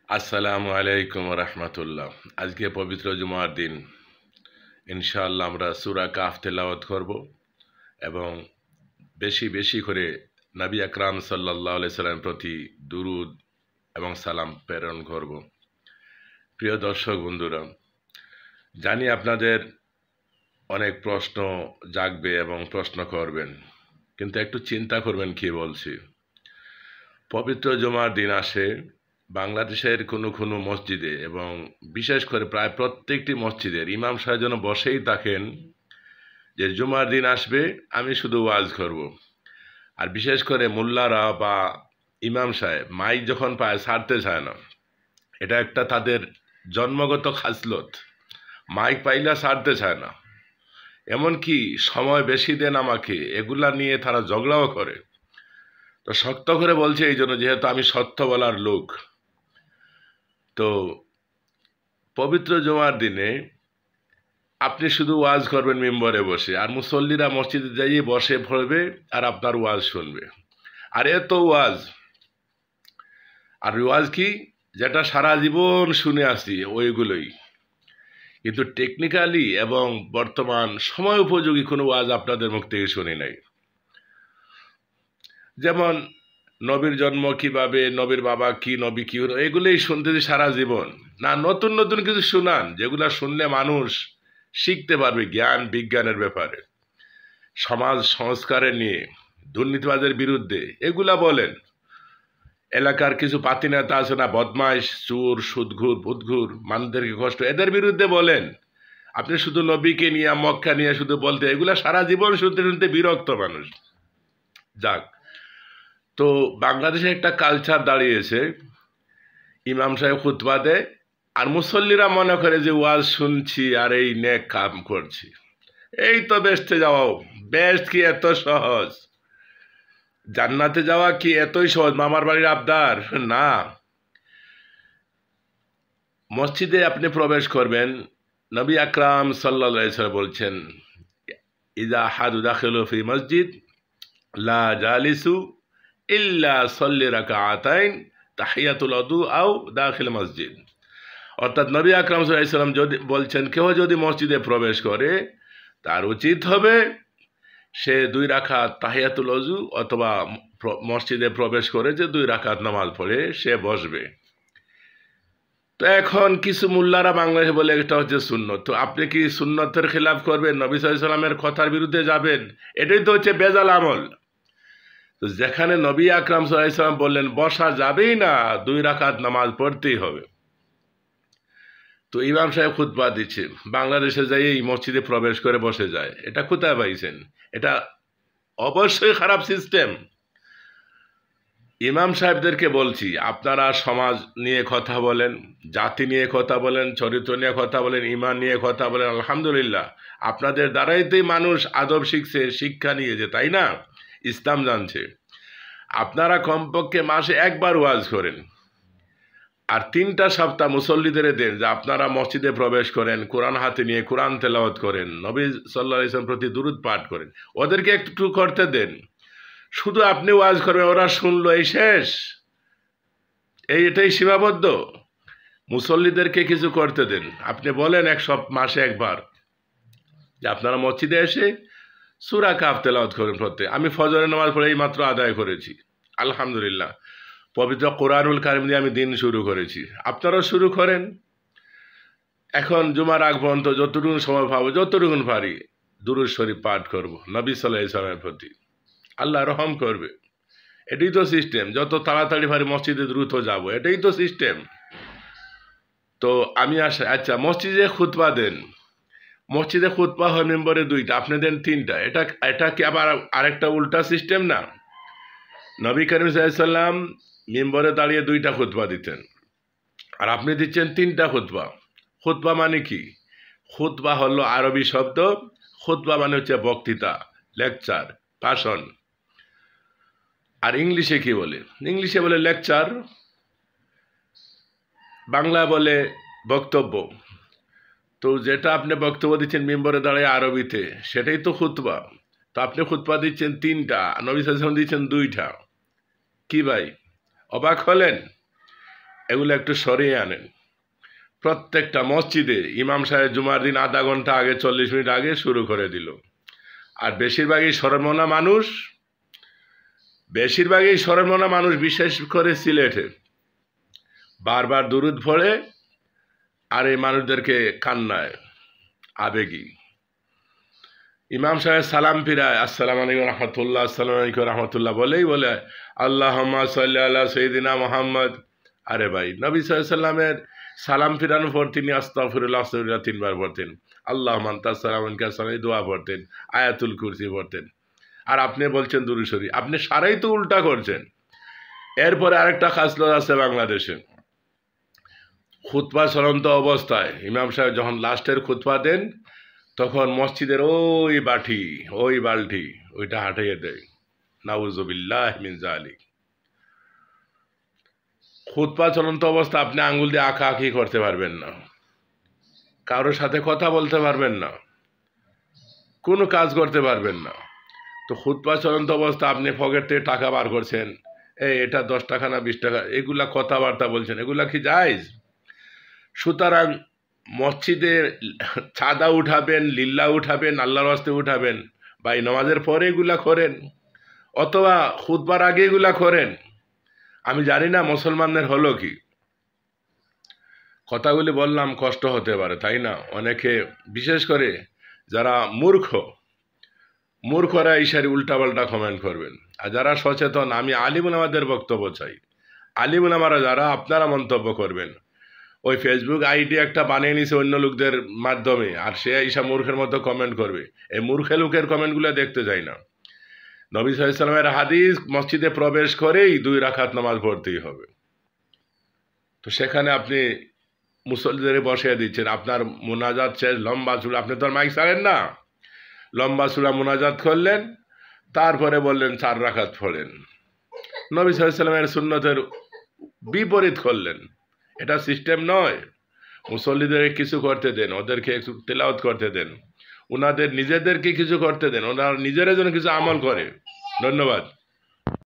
আসসালামু আলাইকুম রহমতুল্লাহ। আজকে পবিত্র জুমার দিন। ইনশাআল্লাহ আমরা সূরা কাফ তেলাওয়াত করব এবং বেশি বেশি করে নবী আকরাম সাল্লাল্লাহু আলাইহি সাল্লামের প্রতি দুরূদ এবং সালাম প্রেরণ করব। প্রিয় দর্শক বন্ধুরা, জানি আপনাদের অনেক প্রশ্ন জাগবে এবং প্রশ্ন করবেন, কিন্তু একটু চিন্তা করবেন কি বলছি। পবিত্র জুমার দিন আসে বাংলাদেশের কোনো কোনো মসজিদে এবং বিশেষ করে প্রায় প্রত্যেকটি মসজিদের ইমাম সাহেব যেন বসেই থাকেন যে জুমার দিন আসবে, আমি শুধু ওয়াজ করব। আর বিশেষ করে মোল্লারা বা ইমাম সাহেব মাইক যখন পায় ছাড়তে চায় না। এটা একটা তাদের জন্মগত খাসলত। মাইক পাইলে ছাড়তে চায় না, এমনকি সময় বেশি দেন আমাকে, এগুলা নিয়ে তারা ঝগড়াও করে। তো শক্ত করে বলছে এই জন্য, যেহেতু আমি সত্য বলার লোক। তো পবিত্র জুমার দিনে আপনি শুধু ওয়াজ করবেন মিম্বরে বসে, আর মুসল্লিরা মসজিদে যাইয়ে বসে পড়বে আর আপনার ওয়াজ শুনবে। আর এত ওয়াজ, আর ওয়াজ কি যেটা সারা জীবন শুনে আসি ওইগুলোই, কিন্তু টেকনিক্যালি এবং বর্তমান সময় উপযোগী কোনো ওয়াজ আপনাদের মুখ থেকে শুনি নাই। যেমন নবীর জন্ম কিভাবে, নবীর বাবা কি, নবী কি হলো, এগুলোই শুনতেছি সারা জীবন। না, নতুন নতুন কিছু শুনান যেগুলা শুনলে মানুষ শিখতে পারবে জ্ঞান বিজ্ঞানের ব্যাপারে, সমাজ সংস্কারের নিয়ে, দুর্নীতিবাদের বিরুদ্ধে এগুলা বলেন। এলাকার কিছু পাতি নেতা আছে না, বদমাইশ, চোর, সুদঘুর, বুদঘুর, মানুষদেরকে কষ্ট, এদের বিরুদ্ধে বলেন। আপনি শুধু নবীকে নিয়ে, মক্কা নিয়ে শুধু বলতে, এগুলা সারা জীবন শুনতে শুনতে বিরক্ত মানুষ। যাক, তো বাংলাদেশে একটা কালচার দাঁড়িয়েছে, ইমাম সাহেব খুতবা দেয় আর মুসল্লিরা মনে করে যে ওয়াজ শুনছি আর এই নেক কাম করছি, এই তো বেহেশতে যাওয়াও। বেহেশত কি এত সহজ? জান্নাতে যাওয়া কি এতই সহজ? মামার বাড়ির আবদার না। মসজিদে আপনি প্রবেশ করবেন, নবী আকরাম সাল্লাল্লাহু আলাইহি ওয়াসাল্লাম বলছেন, ইযা আহাদু দাখিলু ফি মসজিদ লা জালিসু ইল্লা সাল্লি রাকাআতাইন তাহিয়াতুল ওযু আও দাখিল মসজিদ। অর্থাৎ নবী আকরাম সাল্লাল্লাহু আলাইহি ওয়াসাল্লাম যদি বলছেন, কেউ যদি মসজিদে প্রবেশ করে তার উচিত হবে সে 2 রাকাত তাহিয়াতুল ওযু অথবা মসজিদে প্রবেশ করে যে 2 রাকাত নামাজ পড়ে সে বসবে। তো এখন কিছু মোল্লারা বাংলাদেশে বলে এটা হচ্ছে সুন্নত। তো আপনি কি সুন্নতের খিলাফ করবেন, নবী সাল্লাল্লাহু আলাইহি সাল্লামের কথার বিরুদ্ধে যাবেন? এটাই তো হচ্ছে বেজাল আমল। তো যেখানে নবী আকরাম সাল্লাল্লাহু আলাইহি সাল্লাম বললেন বসা যাবেই না, 2 রাকাত নামাজ পড়তেই হবে। তো ইমাম সাহেব খুতবা দিচ্ছে, বাংলাদেশে যাই এই মসজিদে প্রবেশ করে বসে যায়, এটা কোথায় পাইছেন? এটা অবশ্যই খারাপ সিস্টেম। ইমাম সাহেবদেরকে বলছি, আপনারা সমাজ নিয়ে কথা বলেন, জাতি নিয়ে কথা বলেন, চরিত্র নিয়ে কথা বলেন, ঈমান নিয়ে কথা বলেন। আলহামদুলিল্লাহ, আপনাদের দ্বারাইতেই মানুষ আদব শিখছে, শিক্ষা নিয়েছে, তাই না? ইসলাম জানছে। আপনারা কমপক্ষে মাসে একবার ওয়াজ করেন, আর 3টা সপ্তাহ মুসল্লিদের দেন যে আপনারা মসজিদে প্রবেশ করেন, কোরআন হাতে নিয়ে কোরআন তেলাওয়াত করেন, নবী সাল্লাল্লাহু আলাইহি ওয়াসাল্লামের প্রতি দুরূদ পাঠ করেন। ওদেরকে একটু করতে দেন। শুধু আপনি ওয়াজ করবেন, ওরা শুনলো, এই শেষ? এটাই সীমাবদ্ধ? মুসল্লিদেরকে কিছু করতে দেন। আপনি বলেন মাসে একবার যে আপনারা মসজিদে এসে সূরা কাফ তেলাওয়াত করেন প্রত্যেক। আমি ফজরের নামাজ পড়ে এই মাত্র আদায় করেছি, আলহামদুলিল্লাহ। পবিত্র কোরআনুল কারীম দিয়ে আমি দিন শুরু করেছি, আপনারাও শুরু করেন। এখন জুমার আগ পর্যন্ত যতটুকু সময় পাবো, যতটুকু পারি দুরূদ শরীফ পাঠ করব নবী সাল্লাল্লাহু আলাইহি ওয়াসাল্লামের প্রতি। আল্লাহ রহম করবে। এটাই তো সিস্টেম। যত তাড়াতাড়ি পারি মসজিদে দ্রুত যাব, এটাই তো সিস্টেম। তো আমি আচ্ছা, মসজিদে খুতবা দেন। মসজিদে খুতবা হয় মেম্বরে 2টা, আপনি দেন 3টা। এটা কি আবার আরেকটা উল্টা সিস্টেম না? নবী করিম সাল্লাল্লাহু আলাইহি ওয়াসাল্লাম মেম্বরে দাঁড়িয়ে 2টা খুতবা দিতেন, আর আপনি দিচ্ছেন 3টা খুতবা। খুতবা মানে কি? খুতবা হলো আরবি শব্দ। খুতবা মানে হচ্ছে বক্তৃতা, লেকচার, ভাষণ। আর ইংলিশে কি বলে? ইংলিশে বলে লেকচার, বাংলা বলে বক্তব্য। তো যেটা আপনি বক্তব্য দিচ্ছেন মেম্বরে দাঁড়িয়ে আরবিতে, সেটাই তো খুতবা। তো আপনি খুতবা দিচ্ছেন 3টা, নবী সাল্লাল্লাহু আলাইহি ওয়াসাল্লাম দিচ্ছেন 2টা। কি ভাই, অবাক হলেন? এগুলো একটু সরিয়ে আনেন। প্রত্যেকটা মসজিদে ইমাম সাহেব জুমার দিন আধা ঘন্টা আগে 40 মিনিট আগে শুরু করে দিল। আর বেশিরভাগই শরমনা মানুষ, বিশেষ করে সিলেটে বারবার দুরুদ পড়ে আর এই মানুষদেরকে কান্নায় আবেগী। ইমাম সাহেব সালাম ফিরায় আসসালামু আলাইকুম রহমতুল্লাহ, আসসালামু আলাইকুম রহমতুল্লাহ বলে আল্লাহুম্মা সাল্লি আলা সাইয়্যিদিনা মুহাম্মদ। আরে ভাই, নবী সাল্লাল্লাহু আলাইহি ওয়াসাল্লামের সালাম ফিরানোর পর তিনি আস্তাগফিরুল্লাহ 3 বার পড়তেন, আল্লাহুম্মা আনতাস সালাম ওয়া মিনকা সালাম দোয়া পড়তেন, আয়াতুল কুরসি পড়তেন। আর আপনি বলছেন দুরূদ শরীফ। আপনি সারাই তো উল্টা করছেন। এরপরে আরেকটা খাসলত আছে বাংলাদেশে, খুতবা চলন্ত অবস্থায় ইমাম সাহেব যখন লাস্টের খুতবা দেন তখন মসজিদের ওই বালতি ওইটা হাঁটাইয়ে দেয়। নাউজুবিল্লাহ মিন যালিক। খুতবা চলন্ত অবস্থা আপনি আঙ্গুল দিয়ে আঁকি করতে পারবেন না, কারোর সাথে কথা বলতে পারবেন না, কোনো কাজ করতে পারবেন না। তো খুতবা চলন্ত অবস্থা আপনি পকেট থেকে টাকা বার করছেন, এটা 10 টাকা না 20 টাকা, এগুলা কথাবার্তা বলছেন, এগুলা কি জায়েজ? সুতরাং মসজিদে চাঁদা উঠাবেন, লিল্লা উঠাবেন, আল্লাহর ওয়াস্তে উঠাবেন, ভাই নামাজের পরে এগুলা করেন অথবা খুতবার আগে এগুলা করেন। আমি জানি না মুসলমানদের হলো কি। কথাগুলি বললাম কষ্ট হতে পারে, তাই না? অনেকে বিশেষ করে যারা মূর্খরা ইশারি উল্টাপাল্টা কমেন্ট করবেন। আর যারা সচেতন, আমি আলিম উলামাদের বক্তব্য চাই। আলিম উলামারা যারা আপনারা মন্তব্য করবেন, ওই ফেসবুক আইডি একটা বানিয়ে নিছে অন্য লোকদের মাধ্যমে, আর সে ঈশা মূর্খের মতো কমেন্ট করবে। এই মূর্খ লোকের কমেন্টগুলো দেখতে যাই না। নবী সাল্লাল্লাহু আলাইহি ওয়াসাল্লামের হাদিস মসজিদে প্রবেশ করেই 2 রাকাত নামাজ পড়তেই হবে। তো সেখানে আপনি মুসল্লিদের বসিয়ে দিচ্ছেন, আপনার মুনাজাত শেষ, লম্বা চূড়া, আপনি তো আর মাইক ছাড়েন না, লম্বা চূড়া মুনাজাত করলেন, তারপরে বললেন 4 রাকাত পড়েন। নবী সাল্লাল্লাহু আলাইহি ওয়াসাল্লামের সুন্নতের বিপরীত করলেন। এটা সিস্টেম নয়। মুসল্লিদের কিছু করতে দেন, ওদেরকে একটু তেলাওয়াত করতে দেন, ওনাদের নিজেদেরকে কিছু করতে দেন, ওনারা নিজেরা যেন কিছু আমল করে। ধন্যবাদ।